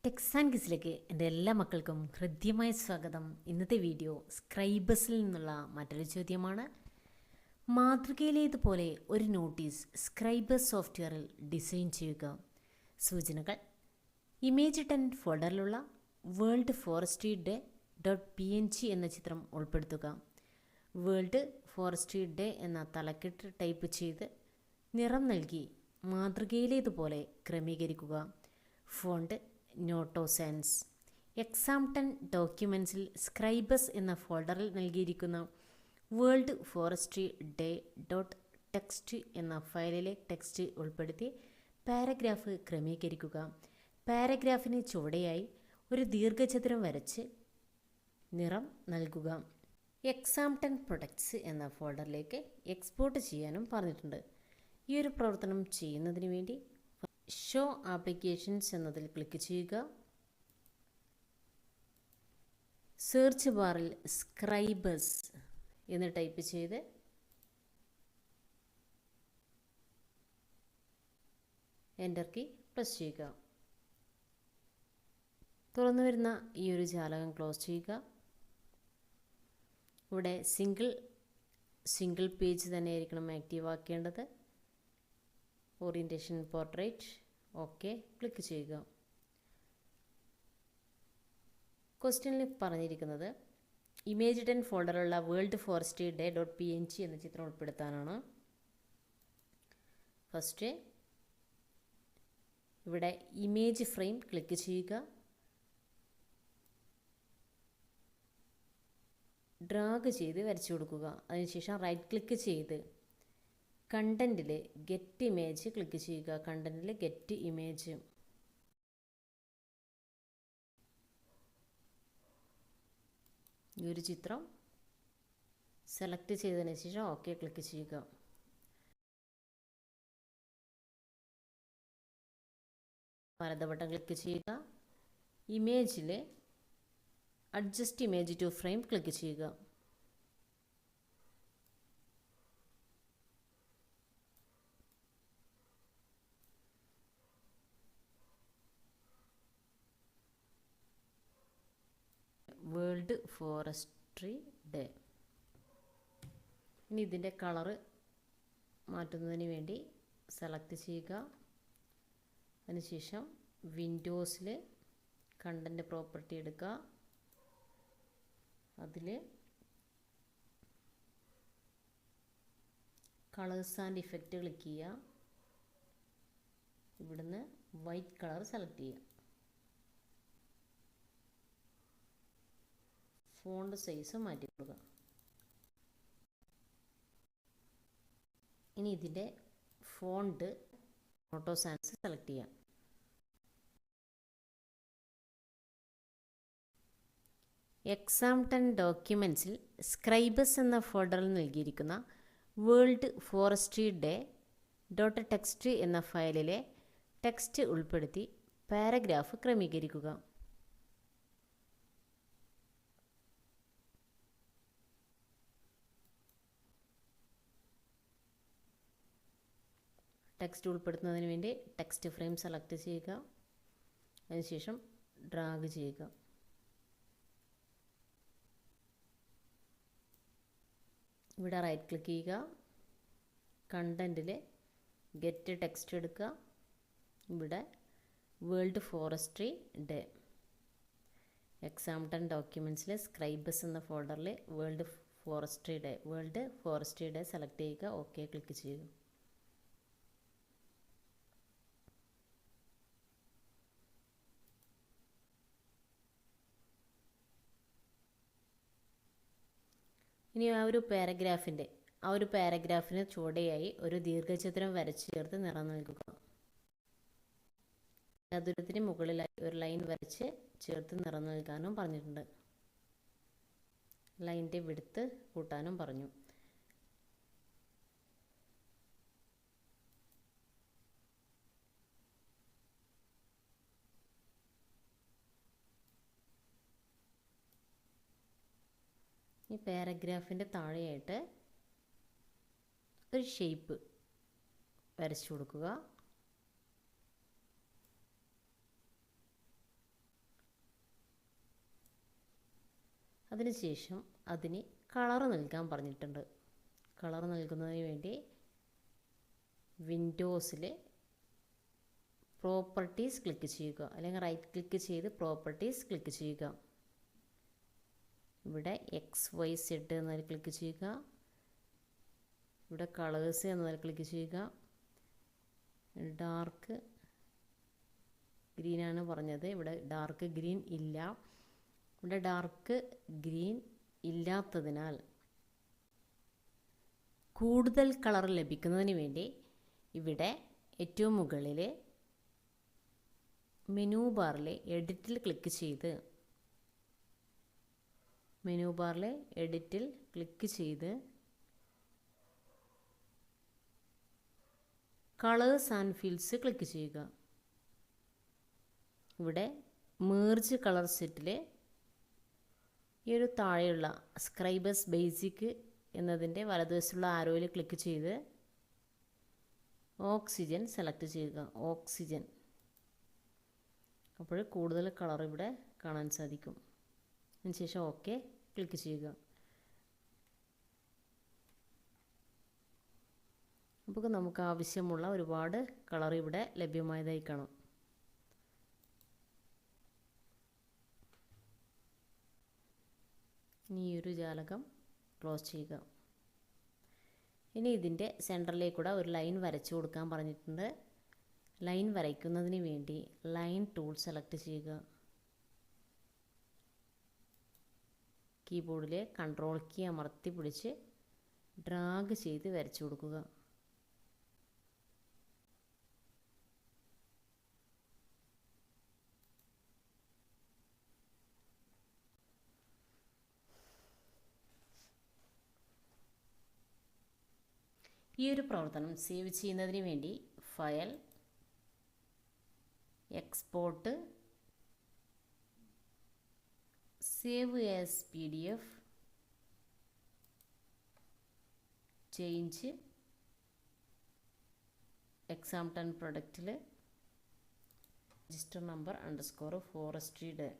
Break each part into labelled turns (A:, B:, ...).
A: Tex and കിസിലേക്ക് എൻ്റെ എല്ലാ മക്കൾക്കും ഹൃദ്യമായ സ്വാഗതം. ഇന്നത്തെ വീഡിയോ സ്ക്രൈബസിൽ നിന്നുള്ള മറ്റൊരു ചോദ്യമാണ്. മാതൃകയിലേതുപോലെ ഒരു നോട്ടീസ് സ്ക്രൈബസ് സോഫ്റ്റ്വെയറിൽ ഡിസൈൻ ചെയ്യുക. സൂചനകൾ: ഇമേജ് 10 ഫോൾഡറിലുള്ള വേൾഡ് ഫോറസ്ട്രി ഡേ .png എന്ന ചിത്രം ഉൾപ്പെടുത്തുക. വേൾഡ് ഫോറസ്ട്രി ഡേ എന്ന തലക്കെട്ട് ടൈപ്പ് ചെയ്ത് നിറം നൽകി മാതൃകയിലേതുപോലെ ക്രമീകരിക്കുക. ഫോണ്ട് നോട്ടോ സെൻസ്. എക്സാം 10 ഡോക്യുമെൻറ്റ്സിൽ സ്ക്രൈബസ് എന്ന ഫോൾഡറിൽ നൽകിയിരിക്കുന്ന വേൾഡ് ഫോറസ്ട്രി ഡേ .ടെക്സ്റ്റ് എന്ന ഫയലിലെ ടെക്സ്റ്റ് ഉൾപ്പെടുത്തി പാരഗ്രാഫ് ക്രമീകരിക്കുക. പാരഗ്രാഫിന് ചുവടെയായി ഒരു ദീർഘചതുരം വരച്ച് നിറം നൽകുക. എക്സാം 10 പ്രൊഡക്ട്സ് എന്ന ഫോൾഡറിലേക്ക് എക്സ്പോർട്ട് ചെയ്യാനും പറഞ്ഞിട്ടുണ്ട്. ഈ ഒരു പ്രവർത്തനം ചെയ്യുന്നതിന് വേണ്ടി ഷോ ആപ്ലിക്കേഷൻസ് എന്നതിൽ ക്ലിക്ക് ചെയ്യുക. സെർച്ച് ബാറിൽ സ്ക്രൈബസ് എന്ന് ടൈപ്പ് ചെയ്ത് എൻ്റർ കീ പ്രസ് ചെയ്യുക. തുറന്നു വരുന്ന ഈ ഒരു ജാലകം ക്ലോസ് ചെയ്യുക. ഇവിടെ സിംഗിൾ പേജ് തന്നെ ആയിരിക്കണം ആക്റ്റീവ് ആക്കേണ്ടത്. ഓറിയൻറ്റേഷൻ പോർട്രേറ്റ് ഓക്കെ ക്ലിക്ക് ചെയ്യുക. ക്വസ്റ്റ്യനിൽ പറഞ്ഞിരിക്കുന്നത് ഇമേജ് 10 ഫോൾഡറിലുള്ള വേൾഡ് ഫോറസ്ട്രി ഡേ .png എന്ന ചിത്രം ഉൾപ്പെടുത്താനാണ്. ഫസ്റ്റ് ഇവിടെ ഇമേജ് ഫ്രെയിം ക്ലിക്ക് ചെയ്യുക. ഡ്രാഗ് ചെയ്ത് വരച്ചു കൊടുക്കുക. അതിനുശേഷം റൈറ്റ് ക്ലിക്ക് ചെയ്ത് കണ്ടൻറ്റിൽ ഗെറ്റ് ഇമേജ് ക്ലിക്ക് ചെയ്യുക. കണ്ടൻറ്റിൽ ഗെറ്റ് ഇമേജ്. ഈ ഒരു ചിത്രം സെലക്ട് ചെയ്തതിന് ശേഷം ഓക്കെ ക്ലിക്ക് ചെയ്യുക. വലത് ബട്ടൺ ക്ലിക്ക് ചെയ്യുക. ഇമേജിൽ adjust image to frame click ചെയ്യുക. World forestry day. ഇനി ഇതിൻ്റെ കളറ് മാറ്റുന്നതിന് വേണ്ടി സെലക്ട് ചെയ്യുക. അതിനുശേഷം വിൻഡോസിൽ കണ്ടൻറ്റ് പ്രോപ്പർട്ടി എടുക്കുക. അതിൽ കളേഴ്സ് ആൻഡ് ഇഫക്റ്റ് ക്ലിക്ക് ചെയ്യുക. ഇവിടുന്ന് വൈറ്റ് കളർ സെലക്ട് ചെയ്യുക. ഫോണ്ട് സൈസ് മാറ്റി കൊടുക്കുക. ഇനി ഇതിൻ്റെ ഫോണ്ട് നോട്ടോ സാൻസ് സെലക്ട് ചെയ്യാം. എക്സാം 10 ഡോക്യുമെൻറ്റ്സിൽ സ്ക്രൈബസ് എന്ന ഫോൾഡറിൽ നൽകിയിരിക്കുന്ന വേൾഡ് ഫോറസ്ട്രി ഡേ .ടെക്സ്റ്റ് എന്ന ഫയലിലെ ടെക്സ്റ്റ് ഉൾപ്പെടുത്തി പാരഗ്രാഫ് ക്രമീകരിക്കുക. ടെക്സ്റ്റ് ഉൾപ്പെടുത്തുന്നതിന് വേണ്ടി ടെക്സ്റ്റ് ഫ്രെയിം സെലക്ട് ചെയ്യുക. അതിനുശേഷം ഡ്രാഗ് ചെയ്യുക. ഇവിടെ റൈറ്റ് ക്ലിക്ക് ചെയ്യുക. കണ്ടൻറ്റിൽ ഗെറ്റ് ടെക്സ്റ്റ് എടുക്കുക. ഇവിടെ വേൾഡ് ഫോറസ്ട്രി ഡേ എക്സാം 10 ഡോക്യുമെൻറ്റ്സിൽ സ്ക്രൈബസ് എന്ന ഫോൾഡറിൽ വേൾഡ് ഫോറസ്ട്രി ഡേ സെലക്ട് ചെയ്യുക. ഓക്കെ ക്ലിക്ക് ചെയ്യുക. ഇനി ആ ഒരു പാരഗ്രാഫിന് ചുവടെയായി ഒരു ദീർഘചതുരം വരച്ച് ചേർത്ത് നിറം നൽകുക. ചതുരത്തിന് മുകളിലായി ഒരു ലൈൻ വരച്ച് ചേർത്ത് നിറം നൽകാനും പറഞ്ഞിട്ടുണ്ട്. ലൈനിൻ്റെ വിഡ്ത്ത് കൂട്ടാനും പറഞ്ഞു. ഈ പാരഗ്രാഫിൻ്റെ താഴെയായിട്ട് ഒരു ഷേപ്പ് വരച്ചു കൊടുക്കുക. അതിനുശേഷം അതിന് കളർ നൽകാൻ പറഞ്ഞിട്ടുണ്ട്. കളർ നൽകുന്നതിന് വേണ്ടി വിൻഡോസിൽ പ്രോപ്പർട്ടീസ് ക്ലിക്ക് ചെയ്യുക, അല്ലെങ്കിൽ റൈറ്റ് ക്ലിക്ക് ചെയ്ത് പ്രോപ്പർട്ടീസ് ക്ലിക്ക് ചെയ്യുക. ഇവിടെ XYZ എന്നതിൽ ക്ലിക്ക് ചെയ്യുക. ഇവിടെ കളേഴ്സ് എന്നതിൽ ക്ലിക്ക് ചെയ്യുക. ഡാർക്ക് ഗ്രീനാണ് പറഞ്ഞത്, ഇവിടെ ഡാർക്ക് ഗ്രീൻ ഇല്ല. ഇവിടെ ഡാർക്ക് ഗ്രീൻ ഇല്ലാത്തതിനാൽ കൂടുതൽ കളർ ലഭിക്കുന്നതിന് വേണ്ടി ഇവിടെ ഏറ്റവും മുകളിൽ മെനു ബാറിൽ എഡിറ്റിൽ ക്ലിക്ക് ചെയ്ത് കളേഴ്സ് ആൻഡ് ഫീൽഡ്സ് ക്ലിക്ക് ചെയ്യുക. ഇവിടെ മേർജ് കളർ സെറ്റിൽ ഈ ഒരു താഴെയുള്ള സ്ക്രൈബേഴ്സ് ബേസിക് എന്നതിൻ്റെ വലതുവശത്തുള്ള ആരോയിൽ ക്ലിക്ക് ചെയ്ത് ഓക്സിജൻ സെലക്ട് ചെയ്യുക. ഓക്സിജൻ, അപ്പോൾ കൂടുതൽ കളർ ഇവിടെ കാണാൻ സാധിക്കും. അതിനുശേഷം ഓക്കെ ക്ലിക്ക് ചെയ്യുക. അപ്പോൾ നമുക്ക് ആവശ്യമുള്ള ഒരുപാട് കളർ ഇവിടെ ലഭ്യമായതായി കാണാം. ഇനി ഈ ഒരു ജാലകം ക്ലോസ് ചെയ്യുക. ഇനി ഇതിൻ്റെ സെൻറ്ററിലേക്കൂടെ ഒരു ലൈൻ വരച്ചു കൊടുക്കാൻ പറഞ്ഞിട്ടുണ്ട്. ലൈൻ വരയ്ക്കുന്നതിന് വേണ്ടി ലൈൻ ടൂൾ സെലക്ട് ചെയ്യുക. കീബോർഡിലെ കൺട്രോൾ കീ അമർത്തി പിടിച്ച് ഡ്രാഗ് ചെയ്ത് വരച്ചു കൊടുക്കുക. ഈ ഒരു പ്രവർത്തനം സേവ് ചെയ്യുന്നതിന് വേണ്ടി file, export, save as PDF, change exam10 പ്രൊഡക്റ്റിൽ register number _forestry day.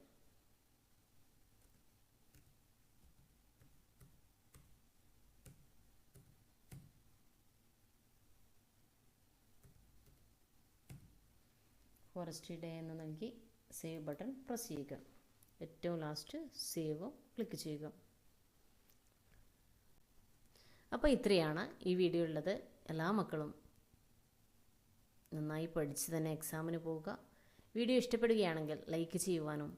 A: Forestry day എന്ന് നൽകി സേവ് ബട്ടൺ പ്രസ് ചെയ്യുക. ഏറ്റവും ലാസ്റ്റ് സേവ് ക്ലിക്ക് ചെയ്യുക. അപ്പോൾ ഇത്രയാണ് ഈ വീഡിയോ ഉള്ളത്. എല്ലാ മക്കളും നന്നായി പഠിച്ച് തന്നെ എക്സാമിന് പോവുക. വീഡിയോ ഇഷ്ടപ്പെടുകയാണെങ്കിൽ ലൈക്ക് ചെയ്യുവാനും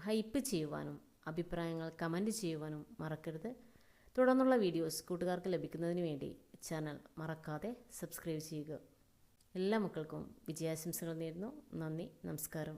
A: ഹൈപ്പ് ചെയ്യുവാനും അഭിപ്രായങ്ങൾ കമൻറ്റ് ചെയ്യുവാനും മറക്കരുത്. തുടർന്നുള്ള വീഡിയോസ് കൂട്ടുകാർക്ക് ലഭിക്കുന്നതിന് വേണ്ടി ചാനൽ മറക്കാതെ സബ്സ്ക്രൈബ് ചെയ്യുക. എല്ലാ മക്കൾക്കും വിജയാശംസകൾ നേരുന്നു. നന്ദി, നമസ്കാരം.